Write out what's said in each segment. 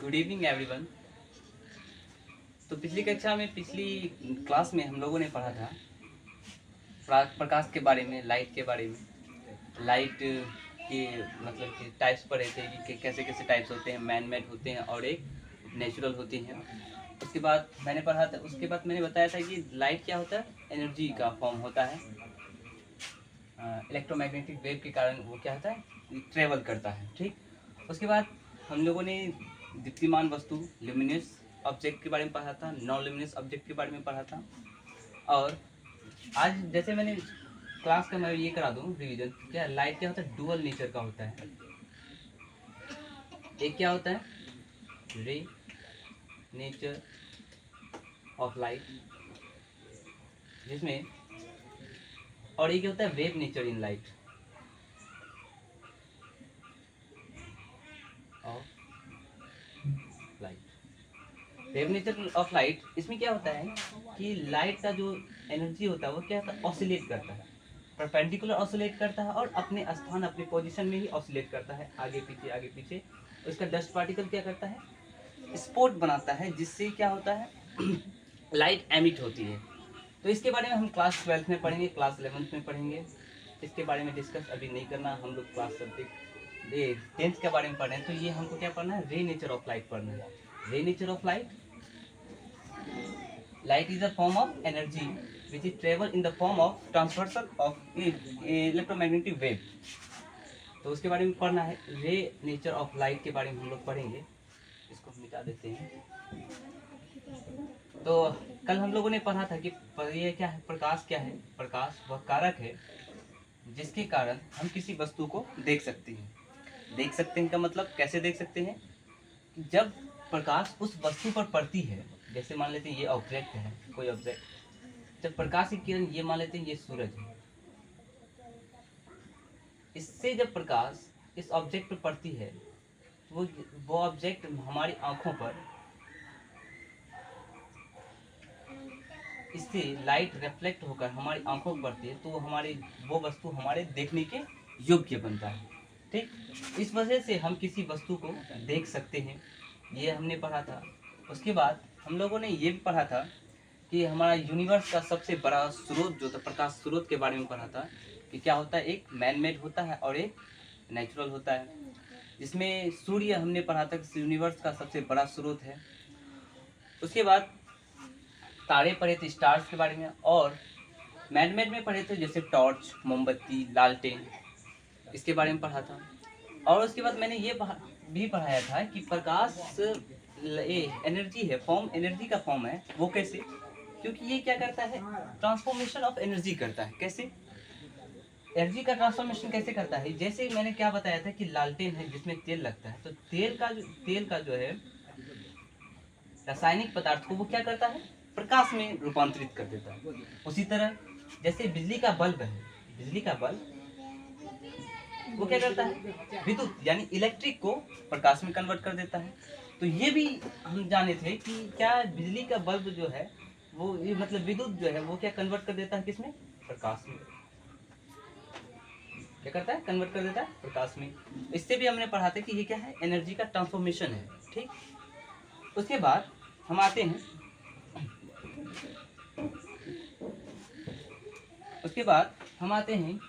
Good evening everyone. तो पिछली कक्षा में पिछली क्लास में हम लोगों ने पढ़ा था प्रकाश के बारे में, लाइट के बारे में। लाइट के मतलब कि टाइप्स पढ़े थे कि कैसे कैसे टाइप्स होते हैं, मैन मेड होते हैं और एक नेचुरल होती हैं। उसके बाद मैंने पढ़ा था, उसके बाद मैंने बताया था कि लाइट क्या होता है, एनर्जी का फॉर्म होता है। इलेक्ट्रोमैग्नेटिक वेव के कारण वो क्या होता है, ट्रेवल करता है। ठीक, उसके बाद हम लोगों ने दीप्तिमान वस्तु, ल्यूमिनस ऑब्जेक्ट के बारे में पढ़ा था, नॉन ल्यूमिनस ऑब्जेक्ट के बारे में पढ़ा था। और आज जैसे मैंने क्लास का मैं ये करा दूँ रिवीजन, क्या लाइट क्या होता है, डुअल नेचर का होता है। एक क्या होता है, रे नेचर ऑफ लाइट, जिसमें, और एक होता है wave nature in light of light. Wave nature of light, इसमें क्या होता है कि लाइट का जो एनर्जी होता है वो क्या होता है, ऑसिलेट करता है, परपेंडिकुलर ऑसिलेट करता है और अपने स्थान, अपने पोजीशन में ही ऑसिलेट करता है, आगे पीछे आगे पीछे। उसका डस्ट पार्टिकल क्या करता है, स्पॉट बनाता है, जिससे क्या होता है लाइट एमिट होती है। तो इसके बारे में हम क्लास 12th में पढ़ेंगे, क्लास 11th में पढ़ेंगे। इसके बारे में डिस्कस अभी नहीं करना, हम लोग क्लास सब्जेक्ट 10th के बारे में पढ़ रहे हैं। तो ये हमको क्या पढ़ना है, रे नेचर ऑफ लाइट पढ़ना है। रे nature of light, light is a form of energy which is travel in the form of transversal of electromagnetic wave। तो उसके बारे में पढ़ना है। रे नेचर ऑफ लाइट के बारे में हम लोग पढ़ेंगे। इसको हम मिटा देते हैं। तो कल हम लोगों ने पढ़ा था कि ये क्या है, प्रकाश क्या है। प्रकाश वह कारक है जिसके कारण हम किसी वस्तु को देख सकते हैं। देख सकते हैं का मतलब कैसे देख सकते हैं, जब प्रकाश उस वस्तु पर पड़ती है, जैसे मान लेते हैं ये ऑब्जेक्ट है, कोई ऑब्जेक्ट, जब प्रकाश की किरण, ये मान लेते हैं ये सूरज है, इससे जब प्रकाश इस ऑब्जेक्ट पर पड़ती है तो वो ऑब्जेक्ट हमारी आंखों पर, इससे लाइट रिफ्लेक्ट होकर हमारी आंखों पर पड़ती है, तो हमारी वो वस्तु हमारे देखने के योग्य बनता है। ठीक, इस वजह से हम किसी वस्तु को देख सकते हैं, ये हमने पढ़ा था। उसके बाद हम लोगों ने ये भी पढ़ा था कि हमारा यूनिवर्स का सबसे बड़ा स्रोत जो था, प्रकाश स्रोत के बारे में पढ़ा था कि क्या होता है, एक मैन मेड होता है और एक नेचुरल होता है। जिसमें सूर्य हमने पढ़ा था कि यूनिवर्स का सबसे बड़ा स्रोत है। उसके बाद तारे पढ़े थे, स्टार्स के बारे में, और मैन मेड में पढ़े थे जैसे टॉर्च, मोमबत्ती, लालटेन, इसके बारे में पढ़ा था। और उसके बाद मैंने ये भी पढ़ाया था कि प्रकाश एनर्जी है, फॉर्म, एनर्जी का फॉर्म है। वो कैसे, क्योंकि ये क्या करता है, ट्रांसफॉर्मेशन ऑफ एनर्जी करता है। कैसे एनर्जी का ट्रांसफॉर्मेशन कैसे करता है, जैसे मैंने क्या बताया था कि लालटेन है जिसमें तेल लगता है, तो तेल का जो है रासायनिक पदार्थ को वो क्या करता है, प्रकाश में रूपांतरित कर देता है। उसी तरह जैसे बिजली का बल्ब है, बिजली का बल्ब वो क्या करता है, विद्युत यानी इलेक्ट्रिक को प्रकाश में कन्वर्ट कर देता है। तो ये भी हम जाने थे कि क्या बिजली का बल्ब जो है वो, ये मतलब विद्युत जो है वो क्या कन्वर्ट कर देता है, किसमें, प्रकाश में। क्या करता है, कन्वर्ट कर देता है प्रकाश में। इससे भी हमने पढ़ा था कि ये क्या है, एनर्जी का ट्रांसफॉर्मेशन है। ठीक, उसके बाद हम आते हैं, उसके बाद हम आते हैं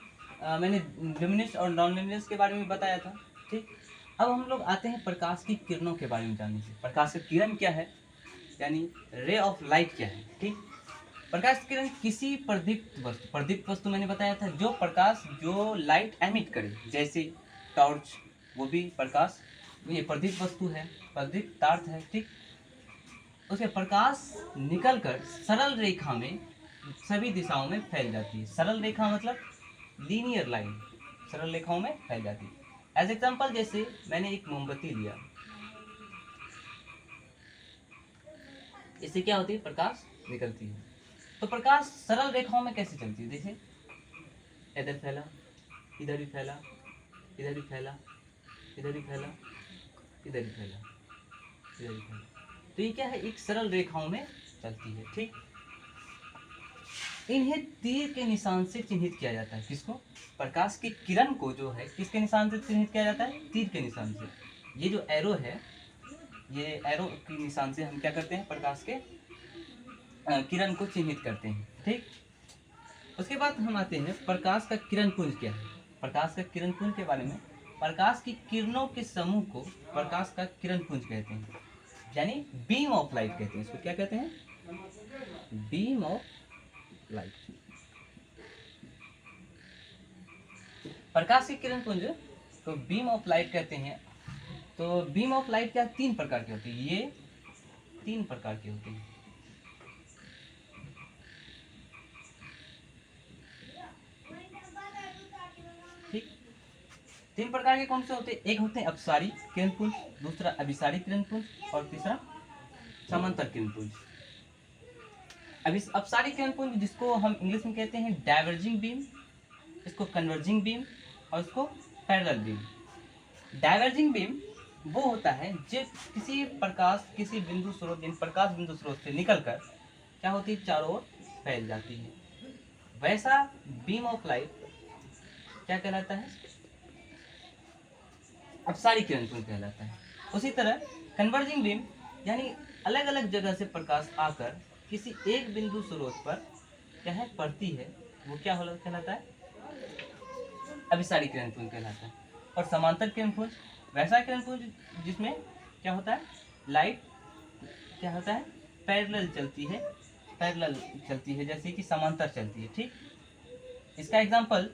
मैंने ल्यूमिनस और नॉन ल्यूमिनस के बारे में बताया था। ठीक, अब हम लोग आते हैं प्रकाश की किरणों के बारे में जानने से। प्रकाश की किरण क्या है, यानी रे ऑफ लाइट क्या है। ठीक, प्रकाश की किरण किसी प्रदीप्त वस्तु मैंने बताया था, जो प्रकाश, जो लाइट एमिट करे, जैसे टॉर्च, वो भी प्रकाश, ये प्रदीप्त वस्तु है, प्रदीप्त पदार्थ है। ठीक, उसके प्रकाश निकलकर सरल रेखा में सभी दिशाओं में फैल जाती है। सरल रेखा मतलब लीनियर लाइन, सरल रेखाओं में फैल जाती है। एज एग्जाम्पल, जैसे मैंने एक मोमबत्ती लिया, इससे क्या होती है, प्रकाश निकलती है। तो प्रकाश सरल रेखाओं में कैसे चलती है, जैसे इधर फैला, इधर भी फैला, इधर भी फैला, इधर भी फैला, इधर भी फैला, इधर भी फैला। तो ये क्या है, एक सरल रेखाओं में चलती है। ठीक, इन्हें तीर के निशान से चिन्हित किया जाता है। किसको, प्रकाश की किरण को जो है किसके निशान से चिन्हित किया जाता है, तीर के निशान से। ये जो एरो है, ये एरो के निशान से हम क्या करते हैं, प्रकाश के किरण को चिन्हित करते हैं। ठीक, उसके बाद हम आते हैं प्रकाश का किरण पुंज क्या है। प्रकाश का किरण पुंज के बारे में, प्रकाश की किरणों के समूह को प्रकाश का किरण पुंज कहते हैं, यानी बीम ऑफ लाइट कहते हैं। इसको क्या कहते हैं? Beam of light. प्रकाश की किरण पुंज तो बीम ऑफ लाइट कहते हैं। तो बीम ऑफ लाइट क्या 3 प्रकार की होती है? ये 3 प्रकार की होती है। ठीक, 3 प्रकार के कौन से होते हैं? एक होते हैं अपसारी किरण पुंज, दूसरा अभिसारी किरण पुंज और तीसरा समांतर किरण पुंज। अभी अपसारी किरण पुंज जिसको हम इंग्लिश में कहते हैं डाइवर्जिंग बीम, इसको कन्वर्जिंग बीम और इसको पैरेलल बीम। डाइवर्जिंग बीम वो होता है जो किसी प्रकाश, किसी बिंदु स्रोत, यानी प्रकाश बिंदु स्रोत से निकलकर क्या होती है, चारों ओर फैल जाती है। वैसा बीम ऑफ लाइट क्या कहलाता है? अपसारी किरण पुंज कहलाता है। उसी तरह कन्वर्जिंग बीम यानी अलग अलग जगह से प्रकाश आकर किसी एक बिंदु स्रोत पर क्या है पड़ती है, वो क्या कहलाता है? अभिसारी किरण पुंज कहलाता है। और समांतर किरण पुंज वैसा किरण पुंज जिसमें क्या होता है, लाइट क्या होता है, पैरेलल चलती है, पैरेलल चलती है, जैसे कि समांतर चलती है। ठीक, इसका एग्जांपल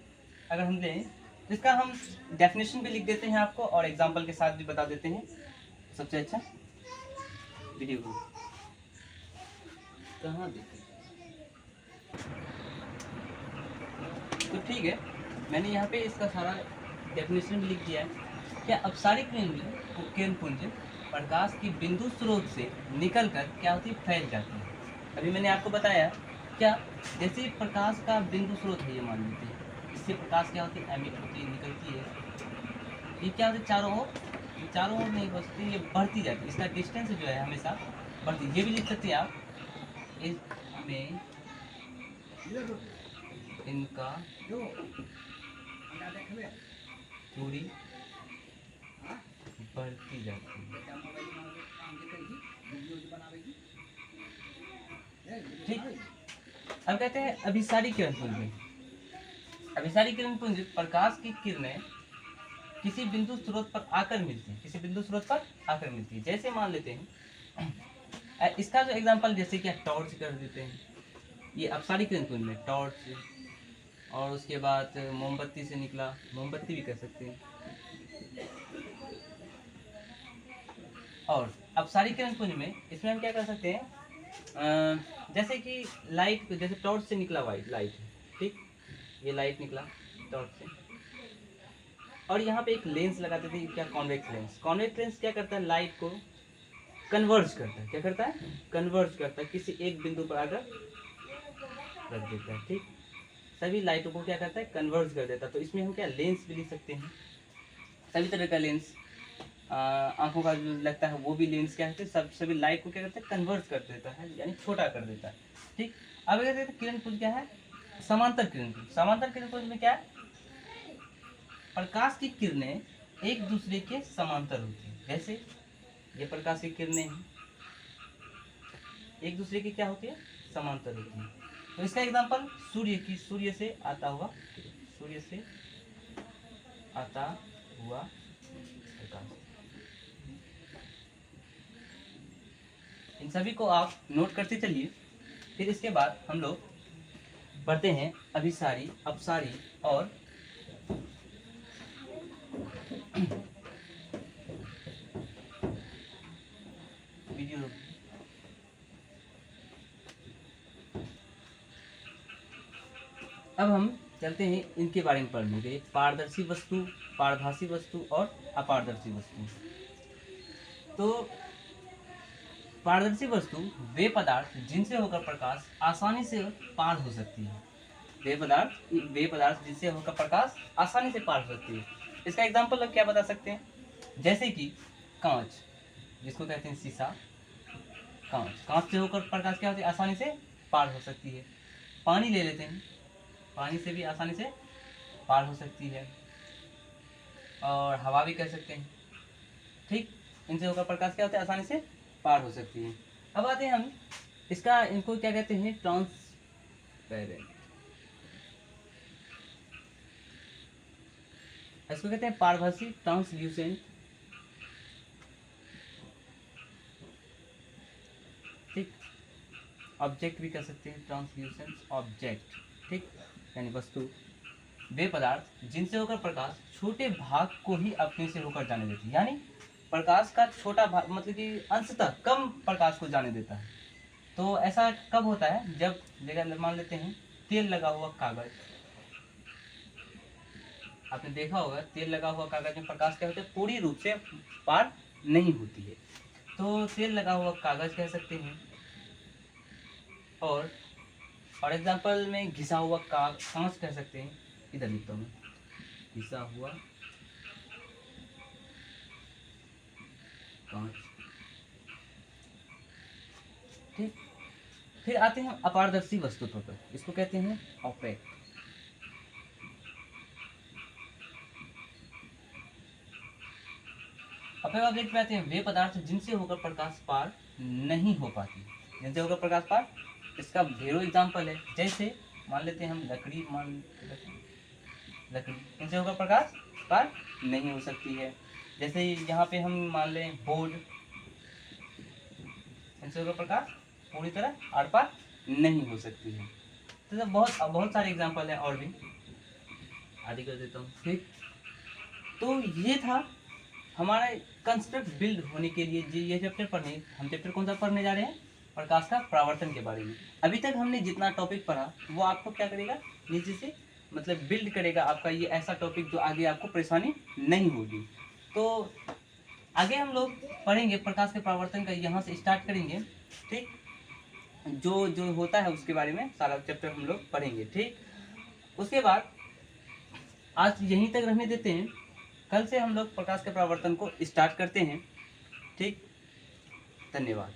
अगर हम लें तो इसका हम डेफिनेशन भी लिख देते हैं आपको और एग्जांपल के साथ भी बता देते हैं, सबसे अच्छा वीडियो को कहाँ देखें। तो ठीक है, मैंने यहाँ पे इसका सारा डेफिनेशन भी लिख दिया है। क्या अपसारी किरण पुंज प्रकाश की बिंदु स्रोत से निकलकर क्या होती है, फैल जाती है। अभी मैंने आपको बताया क्या, जैसे प्रकाश का बिंदु स्रोत है, ये मान लेते हैं, इससे प्रकाश क्या होती है, एमिट होती है, निकलती है। ये क्या होती है, चारों ओर नहीं बसती, ये बढ़ती जाती है। इसका डिस्टेंस जो है हमेशा बढ़ती है। ये भी लिख सकते हैं आप, इसमें इनका दूरी बढ़ती जाती है। ठीक, अब कहते हैं अभिसारी किरण पुंज में। अभिसारी किरण पुंज प्रकाश की किरणें किसी बिंदु स्रोत पर आकर मिलती है, किसी बिंदु स्रोत पर आकर मिलती है। जैसे मान लेते हैं इसका जो एग्जांपल, जैसे कि टॉर्च कर देते हैं, ये अपसारी किरण पुंज में टॉर्च, और उसके बाद मोमबत्ती से निकला, मोमबत्ती भी कर सकते हैं। और अपसारी किरण पुंज में इसमें हम क्या कर सकते हैं, जैसे कि लाइट, जैसे टॉर्च से निकला वाइट लाइट, ठीक, ये लाइट निकला टॉर्च से, और यहाँ पे एक लेंस लगा देते हैं, क्या, कॉन्वेक्स लेंस। कॉन्वेक्स लेंस क्या करता है, लाइट को कन्वर्ज करता है। क्या करता है, कन्वर्ज करता है, किसी एक बिंदु पर आकर रख देता है। ठीक, सभी लाइटों को क्या करता है, कन्वर्ज कर देता है। तो इसमें हम क्या लेंस भी लिख सकते हैं, सभी तरह का लेंस, आंखों का जो लगता है वो भी लेंस क्या है, सभी लाइट को क्या करता है, कन्वर्ज कर देता है, यानी छोटा कर देता है। ठीक, अब अगर देखते किरण पुंज क्या है, समांतर किरण पुंज। समांतर किरण पुंज में क्या है, प्रकाश की किरणें एक दूसरे के समांतर होती है। जैसे ये प्रकाश की किरणें हैं, एक दूसरे की क्या होती है, समांतर होती है। तो इसका एग्जांपल सूर्य से आता हुआ प्रकाश। इन सभी को आप नोट करते चलिए। फिर इसके बाद हम लोग पढ़ते हैं अभिसारी, अपसारी और वीडियो। अब हम चलते हैं इनके बारे में पढ़ने के लिए, पारदर्शी वस्तु, पारभासी वस्तु और अपारदर्शी वस्तु। तो पारदर्शी वस्तु वे पदार्थ जिनसे होकर प्रकाश आसानी से पार हो सकती है। वे पदार्थ जिनसे होकर प्रकाश आसानी से पार हो सकती है। इसका एग्जांपल आप क्या बता सकते हैं, जैसे कि कांच, जिसको कहते हैं शीशा, कांच से होकर प्रकाश क्या होती है, आसानी से पार हो सकती है। पानी ले लेते हैं, पानी से भी आसानी से पार हो सकती है, और हवा भी कह सकते हैं। ठीक, इनसे होकर प्रकाश क्या होता है, आसानी से पार हो सकती है। अब आते हैं हम इसका, इनको क्या कहते हैं, ट्रांसपेरेंट, इसको कहते हैं पारभासी, ट्रांसल्यूसेंट, ठीक। ऑब्जेक्ट भी कह सकते हैं, ट्रांसल्यूसेंट ऑब्जेक्ट, ठीक, यानी वस्तु, वे पदार्थ जिनसे होकर प्रकाश छोटे भाग को ही अपने से होकर जाने देती है, यानी प्रकाश का छोटा भाग, मतलब कि अंशतः कम प्रकाश को जाने देता है। तो ऐसा कब होता है, जब जगह मान लेते हैं तेल लगा हुआ कागज, आपने देखा होगा तेल लगा हुआ कागज में प्रकाश क्या होता है, पूरी रूप से पार नहीं होती है, तो तेल लगा हुआ कागज कह सकते हैं। और एग्जांपल में घिसा हुआ कांच कह सकते हैं, इधर लिखता हूँ, घिसा हुआ कांच, ठीक। फिर आते हैं अपारदर्शी वस्तुत्व पर, इसको कहते हैं ऑपेक। ऑपेक ऑब्जेक्ट में आते हैं वे पदार्थ जिनसे होकर प्रकाश पार नहीं हो पाती, जिनसे होकर प्रकाश पार, इसका ढेरों एग्जाम्पल है, जैसे मान लेते हैं हम लकड़ी, लकड़ी इनसे होकर प्रकाश पार नहीं हो सकती है। जैसे यहाँ पे हम मान लें बोर्ड, इनसे होकर प्रकाश पूरी तरह आर पार नहीं हो सकती है। तो बहुत सारे एग्जाम्पल हैं, और भी आदि कर देता हूँ, ठीक। तो ये था हमारा कंस्ट्रक्ट बिल्ड होने के लिए ये चैप्टर पढ़ने, हम चैप्टर कौन सा पढ़ने जा रहे हैं, प्रकाश का परावर्तन के बारे में। अभी तक हमने जितना टॉपिक पढ़ा वो आपको क्या करेगा, नीचे से मतलब बिल्ड करेगा आपका ये ऐसा टॉपिक जो आगे आपको परेशानी नहीं होगी। तो आगे हम लोग पढ़ेंगे प्रकाश के परावर्तन का, यहाँ से स्टार्ट करेंगे, ठीक। जो जो होता है उसके बारे में सारा चैप्टर हम लोग पढ़ेंगे, ठीक। उसके बाद आज यहीं तक रहने देते हैं, कल से हम लोग प्रकाश के परावर्तन को स्टार्ट करते हैं, ठीक। धन्यवाद।